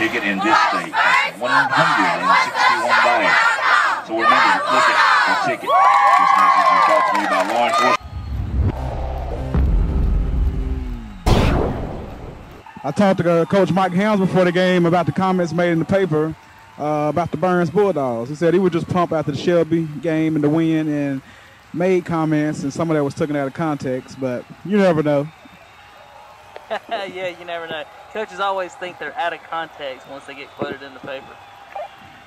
ticket in this state. That's 161 buy-ins. So remember to click it for ticket. This message is brought to you by law enforcement. I talked to Coach Mike Helms before the game about the comments made in the paper about the Burns Bulldogs. He said he would just pump after the Shelby game and the win and made comments, and some of that was taken out of context, but you never know. Yeah, you never know. Coaches always think they're out of context once they get quoted in the paper.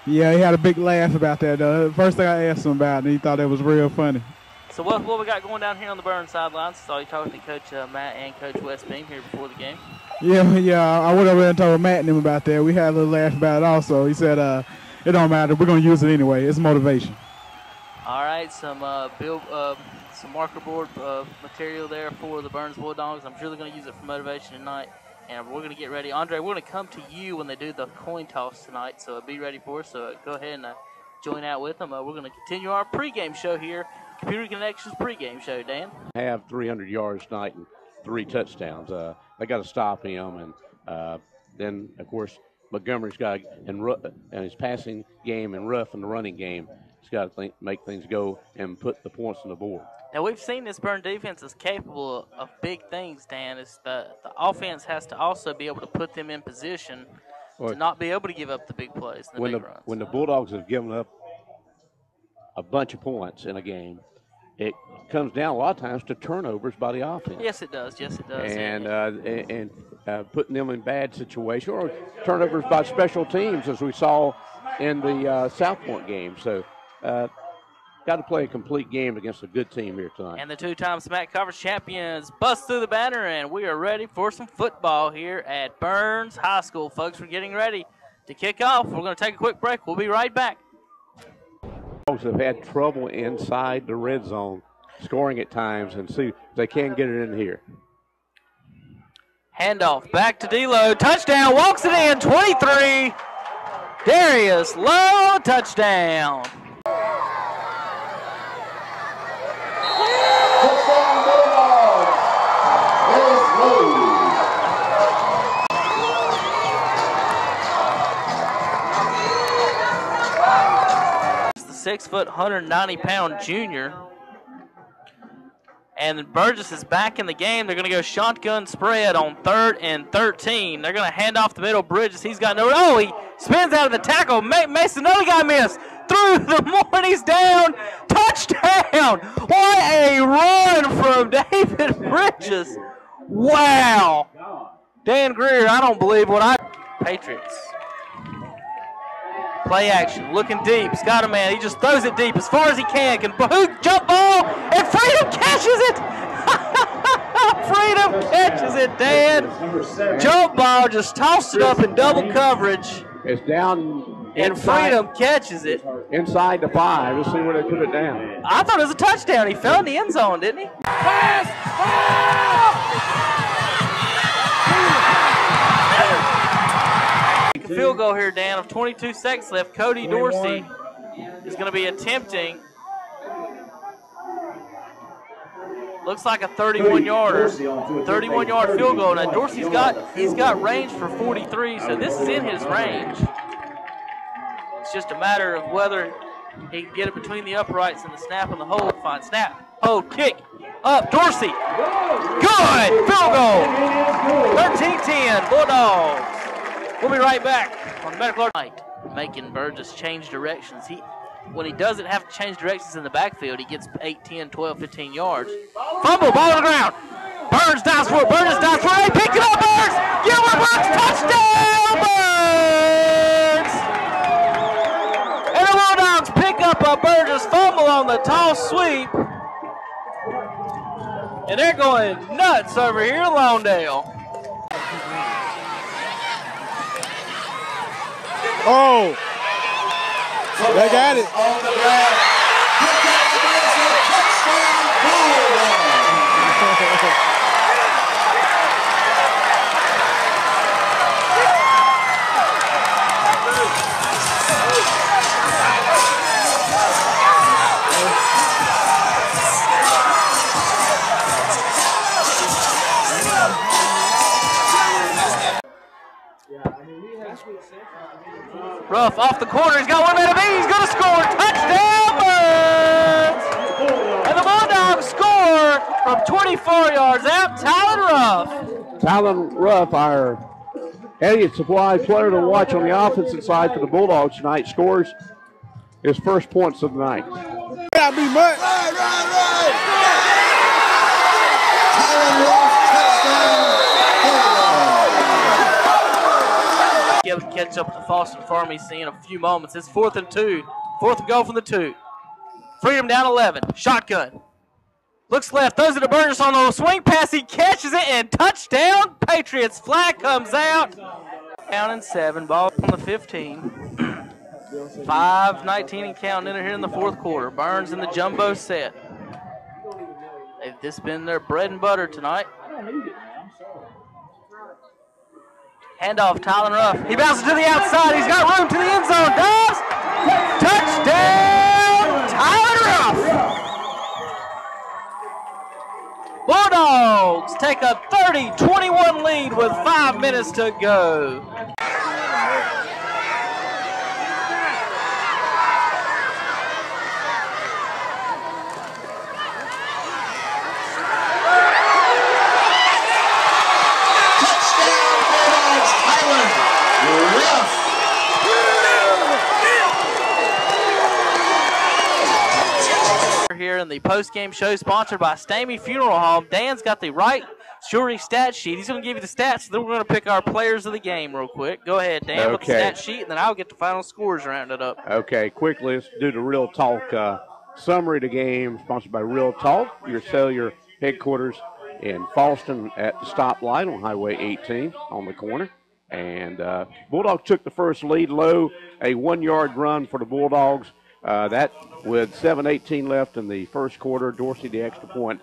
Yeah, he had a big laugh about that, though. The first thing I asked him about, and he thought it was real funny. So what we got going down here on the Burns sidelines? Saw you talking to Coach Matt and Coach Westbeam here before the game. Yeah, I went over and told Matt and him about that. We had a little laugh about it also. He said, it don't matter. We're going to use it anyway. It's motivation. All right, some marker board material there for the Burns Bulldogs. I'm sure they're going to use it for motivation tonight. And we're going to get ready. Andre, we're going to come to you when they do the coin toss tonight, so be ready for us. So go ahead and join out with them. We're going to continue our pregame show here. Computer Connections pregame show, Dan. Have 300 yards tonight and 3 touchdowns. They got to stop him, and then of course Montgomery's got and his passing game and Ruff in the running game. He's got to make things go and put the points on the board. Now we've seen this Burn defense is capable of big things, Dan. It's the offense has to also be able to put them in position to not be able to give up the big plays, the big runs. When the Bulldogs have given up a bunch of points in a game, it comes down a lot of times to turnovers by the offense. Yes, it does. Yes, it does. And putting them in bad situations, or turnovers by special teams, as we saw in the South Point game. So, got to play a complete game against a good team here tonight. And the 2-time SMAC Conference champions bust through the banner, and we are ready for some football here at Burns High School. Folks, we're getting ready to kick off. We're going to take a quick break. We'll be right back. Dogs have had trouble inside the red zone scoring at times, and see if they can get it in here. Handoff back to D-Lo. Touchdown, walks it in, 23. Darius Lowe, touchdown. Touchdown Bulldogs. Darius Lowe. The 6-foot, 190-pound junior. And Burgess is back in the game. They're going to go shotgun spread on 3rd and 13. They're going to hand off the middle. Bridges, he's got no. Oh, he spins out of the tackle. Mason, another guy missed. Through the morning, he's down. Touchdown. What a run from David Bridges. Wow. Dan Greer, I don't believe what I. Patriots. Play action, looking deep. Scott a man, he just throws it deep as far as he can. Can jump ball, and Freedom catches it. Freedom catches it, Dan. Jump ball, just tossed it up in double coverage. It's down. And Freedom catches it. Inside the 5. Let's see where they put it down. I thought it was a touchdown. He fell in the end zone, didn't he? Field goal here, Dan, of 22 seconds left. Cody Dorsey is going to be attempting. Looks like a 31-yarder. 31-yard field goal. Now Dorsey's got range for 43, so this is in his range. It's just a matter of whether he can get it between the uprights and the snap and the hold. Fine snap, hold, kick, up. Dorsey, good field goal. 13-10 Bulldogs. We'll be right back on the Medical Night, making Burgess change directions. When he doesn't have to change directions in the backfield, he gets 8, 10, 12, 15 yards. Fumble, ball on the ground. Burns dives for it. Burgess dives for it. Pick it up, Burns. Gilbert Burns, touchdown, Burns. And the Bulldogs pick up a Burgess fumble on the toss sweep. And they're going nuts over here in Lawndale. Oh, they got it. On the ground. Ruff off the corner. He's got 1 man to beat. He's going to score. Touchdown, Burns! And the Bulldogs score from 24 yards out. Talon Ruff. Talon Ruff, our Elliott Supply player to watch on the offensive side for the Bulldogs tonight, scores his first points of the night. Gotta be much. Able to catch up to Foster Pharmacy in a few moments. It's 4th and 2. 4th and goal from the 2. Freedom down 11. Shotgun. Looks left. Throws it to Burgess on the swing pass. He catches it and touchdown. Patriots. Flag comes out. Down and 7. Ball on the 15. 5:19 and counting in here in the 4th quarter. Burns in the jumbo set. This been their bread and butter tonight. Handoff, Talon Ruff. He bounces to the outside. He's got room to the end zone. Does. Touchdown, Talon Ruff. Bulldogs take a 30-21 lead with 5 minutes to go. Here in the post-game show sponsored by Stamey Funeral Home. Dan's got the right Shuri stat sheet. He's going to give you the stats, then we're going to pick our players of the game real quick. Go ahead, Dan, with the stat sheet, and then I'll get the final scores rounded up. Okay, quickly, let's do the Real Talk summary of the game, sponsored by Real Talk, your cellular headquarters in Falston at the stoplight on Highway 18 on the corner. And Bulldogs took the first lead low, a 1-yard run for the Bulldogs. That with 7:18 left in the first quarter. Dorsey the extra point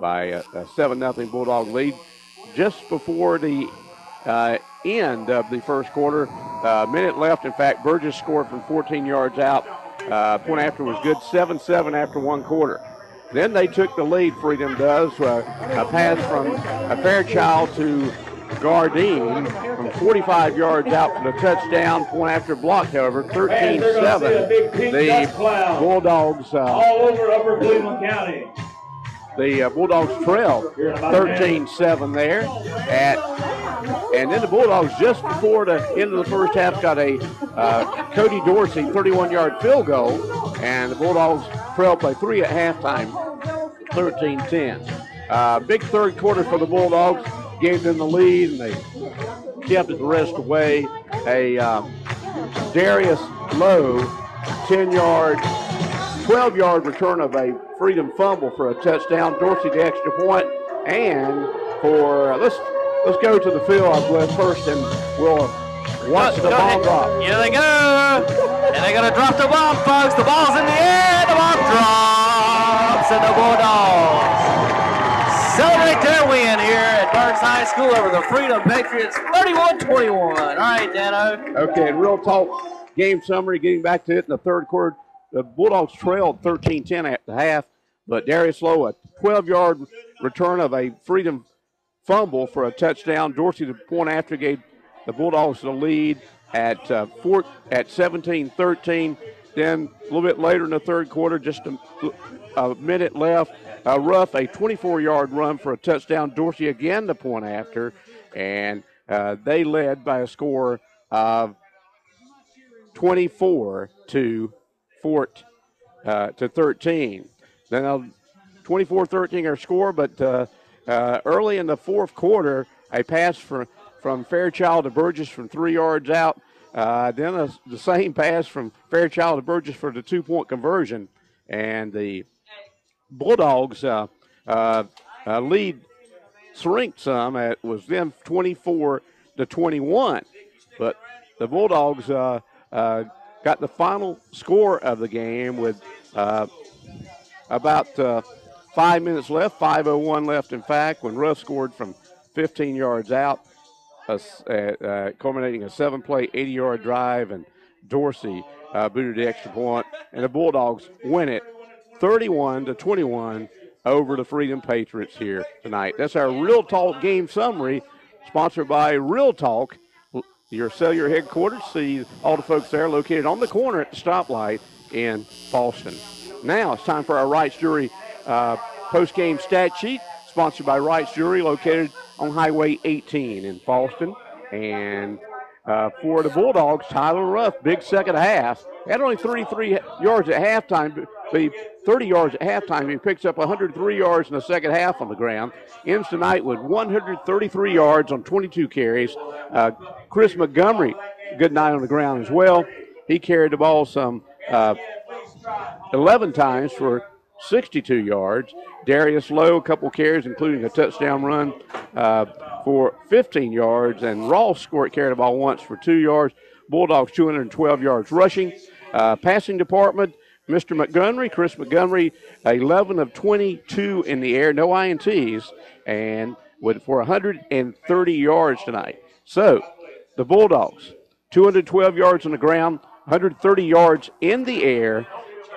by a 7-0 Bulldog lead. Just before the end of the first quarter, a minute left. In fact, Burgess scored from 14 yards out. Point after was good, 7-7 after 1 quarter. Then they took the lead, Freedom does. A pass from a Fairchild to Gardine from 45 yards out for the touchdown. Point after block, however, 13-7. The Bulldogs all over Upper Cleveland County. The Bulldogs trail 13-7 there. And then the Bulldogs, just before the end of the first half, got a Cody Dorsey 31-yard field goal, and the Bulldogs trailed by 3 at halftime, 13-10. Big third quarter for the Bulldogs. Gave them the lead, and they kept it the rest of the way. A Darius Lowe 12-yard return of a Freedom fumble for a touchdown. Dorsey the extra point, and for let's go to the field, I believe, first, and we'll watch the ball drop. Here they go, and they're gonna drop the bomb, folks. The ball's in the air. The bomb drops, and the Bulldogs celebrate their win here at Burns High School over the Freedom Patriots, 31-21. All right, Dano. Okay, and Real Talk game summary, getting back to it in the third quarter. The Bulldogs trailed 13-10 at the half, but Darius Lowe, a 12-yard return of a Freedom fumble for a touchdown. Dorsey, the point after, gave the Bulldogs the lead at 17-13. Then a little bit later in the third quarter, just a minute left, Ruff, a 24-yard run for a touchdown. Dorsey again the point after, and they led by a score of 24-13. Then 24-13 our score, but early in the fourth quarter, a pass from Fairchild to Burgess from 3 yards out. Then the same pass from Fairchild to Burgess for the 2-point conversion, and the Bulldogs lead shrinked some. It was then 24-21, but the Bulldogs got the final score of the game with about 5 minutes left, 5:01 left, in fact, when Ruff scored from 15 yards out, culminating a 7-play, 80-yard drive, and Dorsey booted the extra point, and the Bulldogs win it 31-21 over the Freedom Patriots here tonight. That's our Real Talk game summary, sponsored by Real Talk, your cellular headquarters. See all the folks there located on the corner at the stoplight in Falston. Now it's time for our Wright's Jewelry post-game stat sheet, sponsored by Wright's Jewelry, located on Highway 18 in Falston. And for the Bulldogs, Tyler Ruff, big second half. Had only 33 yards at halftime, but 30 yards at halftime. He picks up 103 yards in the second half on the ground. Ends tonight with 133 yards on 22 carries. Chris Montgomery, good night on the ground as well. He carried the ball some 11 times for 62 yards. Darius Lowe, a couple carries, including a touchdown run for 15 yards. And Ross carried the ball once for 2 yards. Bulldogs 212 yards rushing. Passing department, Mr. Montgomery, Chris Montgomery, 11 of 22 in the air, no INTs, and for 130 yards tonight. So the Bulldogs, 212 yards on the ground, 130 yards in the air,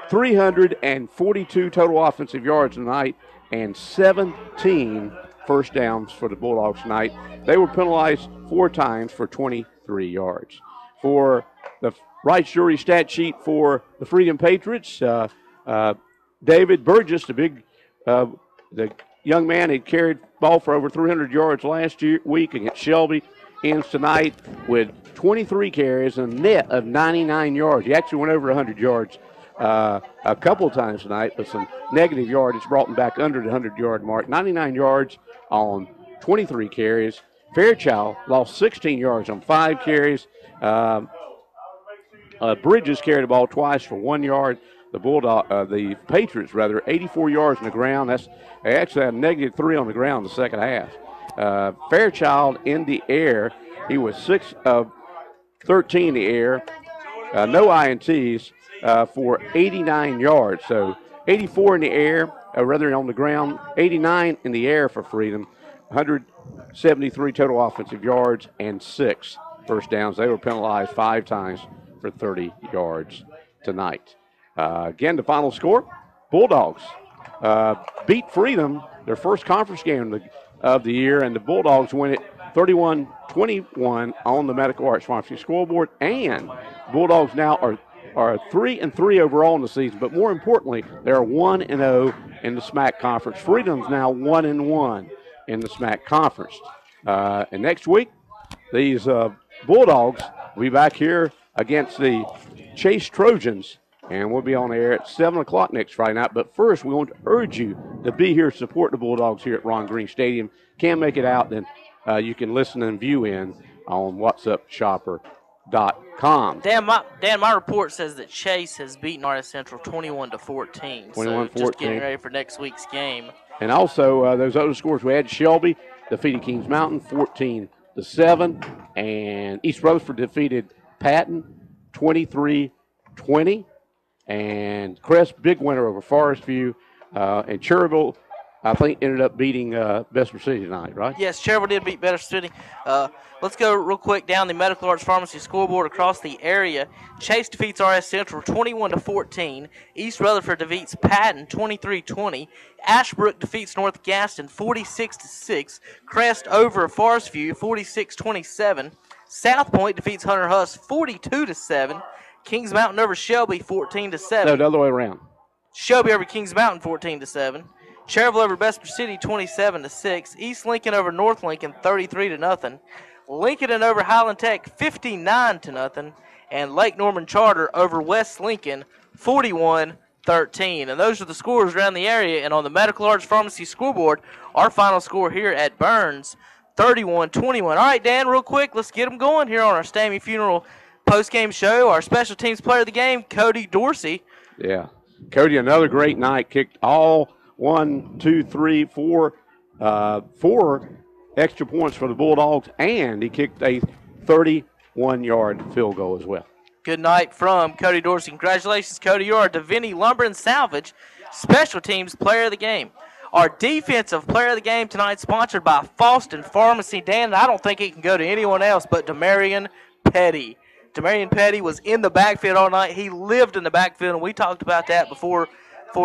342 total offensive yards tonight, and 17 first downs for the Bulldogs tonight. They were penalized 4 times for 23 yards. For the Wright's Jewelry stat sheet for the Freedom Patriots, David Burgess, the young man had carried ball for over 300 yards last week against Shelby, ends tonight with 23 carries and a net of 99 yards. He actually went over 100 yards a couple of times tonight, but some negative yardage brought him back under the 100-yard mark. 99 yards on 23 carries. Fairchild lost 16 yards on 5 carries. Bridges carried the ball twice for 1 yard. The Patriots, 84 yards on the ground. They actually had a -3 on the ground in the second half. Fairchild in the air, he was 6 of 13 in the air. No INTs for 89 yards. So 84 in the air, on the ground, 89 in the air for Freedom. 173 total offensive yards and 6 first downs. They were penalized 5 times for 30 yards tonight. Again, the final score, Bulldogs beat Freedom, their first conference game of the year, and the Bulldogs win it 31-21 on the Medical Arts Pharmacy scoreboard, and Bulldogs now are 3-3 overall in the season, but more importantly, they're 1-0 in the SMAC conference. Freedom's now 1-1 in the SMAC conference. And next week, these Bulldogs will be back here against the Chase Trojans, and we'll be on air at 7 o'clock next Friday night. But first, we want to urge you to be here to support the Bulldogs here at Ron Green Stadium. Can't make it out, then you can listen and view in on whatsupshopper.com. Dan, my report says that Chase has beaten RS Central 21-14. So just getting ready for next week's game. And also, those other scores we had, Shelby defeated Kings Mountain 14-7, and East Rutherford defeated Patton 23-20, and Crest, big winner over Forest View, and Cherryville, I think, ended up beating Bessemer City tonight, right? Yes, Cherryville did beat Bessemer City. Let's go real quick down the Medical Arts Pharmacy scoreboard across the area. Chase defeats RS Central 21-14. East Rutherford defeats Patton 23-20. Ashbrook defeats North Gaston 46-6. Crest over Forest View 46-27. South Point defeats Hunter Huss 42-7. Kings Mountain over Shelby 14-7. No, the other way around. Shelby over Kings Mountain 14-7. Cherryville over Bessemer City 27-6. East Lincoln over North Lincoln 33-0. Lincoln over Highland Tech 59-0. And Lake Norman Charter over West Lincoln 41-13. And those are the scores around the area. And on the Medical Arts Pharmacy scoreboard, our final score here at Burns, 31-21. All right, Dan, real quick, let's get them going here on our Stamey Funeral post-game show. Our special teams player of the game, Cody Dorsey. Yeah, Cody, another great night. Kicked all 4 extra points for the Bulldogs, and he kicked a 31-yard field goal as well. Good night from Cody Dorsey. Congratulations, Cody. You are our Davini Lumber and Salvage special teams player of the game. Our defensive player of the game tonight, sponsored by Falston Pharmacy. Dan, I don't think it can go to anyone else but Demarion Petty. Demarion Petty was in the backfield all night. He lived in the backfield, and we talked about that before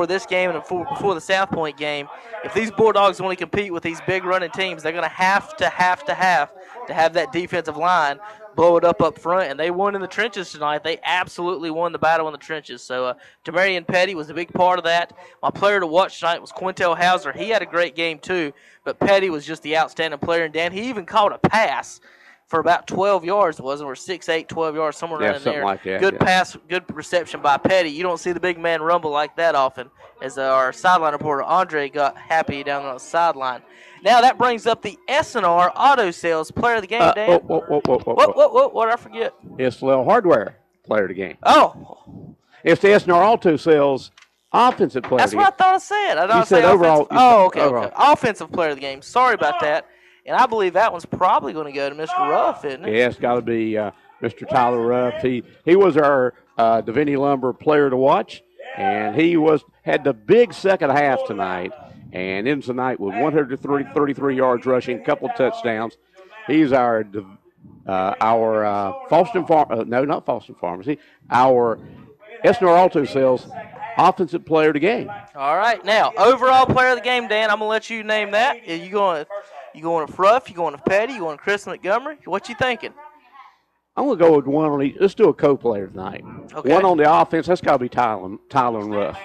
this game and before the South Point game. If these Bulldogs want to compete with these big running teams, they're going to have that defensive line blow it up front, and they won in the trenches tonight. They absolutely won the battle in the trenches. So Demarion Petty was a big part of that. My player to watch tonight was Quintel Hauser. He had a great game too, but Petty was just the outstanding player. And Dan, he even caught a pass for about 12 yards, wasn't it? Or 6, 8, 12 yards, somewhere around in there. Like that, good pass, good reception by Petty. You don't see the big man rumble like that often, as our sideline reporter Andre got happy down on the sideline. Now that brings up the SNR Auto Sales Player of the Game, Dan. What did I forget? It's Lil Hardware Player of the Game. Oh. It's the SNR Auto Sales Offensive Player That's of the Game. what I thought I said. I You said overall. Okay. Offensive Player of the Game. Sorry about that. And I believe that one's probably going to go to Mr. Ruff, isn't it? Yeah, it's got to be Mr. Tyler Ruff. He was our Divinity Lumber player to watch, and he had the big second half tonight, and ends the night with 133 yards rushing, a couple touchdowns. He's our Falston not Falston Pharmacy, our SNR Auto Sales Offensive Player of the Game. All right, now overall Player of the Game, Dan. I'm gonna let you name that. Are you going to Ruff? You going to Petty? You going to Chris Montgomery? What you thinking? I'm going to go with one on each. Let's do a co-player tonight. Okay. One on the offense. That's got to be Tyler and Ruff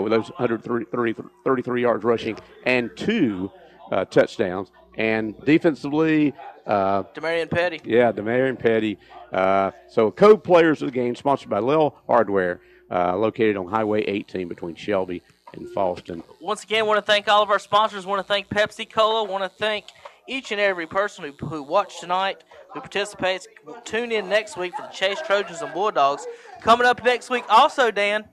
with those 133 yards rushing and 2 touchdowns. And defensively, Demarion Petty. Yeah, Demarion Petty. So co-players of the game, sponsored by Lil Hardware, located on Highway 18 between Shelby and Falston. Once again, want to thank all of our sponsors. Want to thank Pepsi Cola. Want to thank each and every person who watched tonight, who participates. Tune in next week for the Chase Trojans and Bulldogs. Coming up next week also, Dan,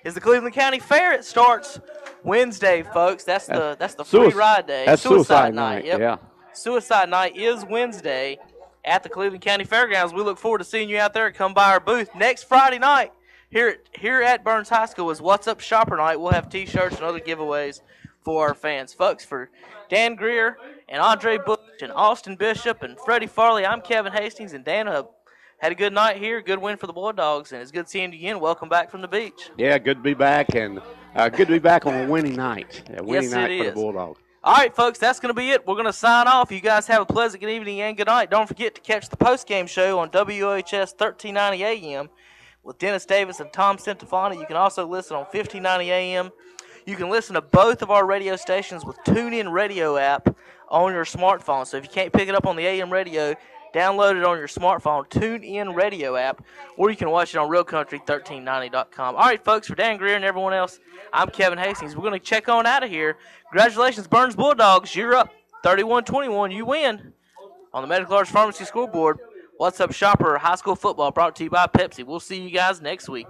is the Cleveland County Fair. It starts Wednesday, folks. That's the free ride day. That's Suicide Night. Yep. Yeah. Suicide Night is Wednesday at the Cleveland County Fairgrounds. We look forward to seeing you out there. Come by our booth next Friday night. Here at Burns High School is What's Up Shopper Night. We'll have T-shirts and other giveaways for our fans. Folks, for Dan Greer and Andre Bush and Austin Bishop and Freddie Farley, I'm Kevin Hastings, and Dan had a good night here. Good win for the Bulldogs, and it's good seeing you again. Welcome back from the beach. Yeah, good to be back, and good to be back on a winning night. A winning Yes, night it for the is. Bulldogs. All right, folks, that's going to be it. We're going to sign off. You guys have a pleasant good evening and good night. Don't forget to catch the postgame show on WOHS 1390 AM with Dennis Davis and Tom Centofanti. You can also listen on 1590 AM. You can listen to both of our radio stations with TuneIn Radio app on your smartphone. So if you can't pick it up on the AM radio, download it on your smartphone, TuneIn Radio app, or you can watch it on RealCountry1390.com. All right, folks, for Dan Greer and everyone else, I'm Kevin Hastings. We're going to check on out of here. Congratulations, Burns Bulldogs. You're up 31-21. You win on the Medical Arts Pharmacy scoreboard. What's Up Shopper High School Football brought to you by Pepsi. We'll see you guys next week.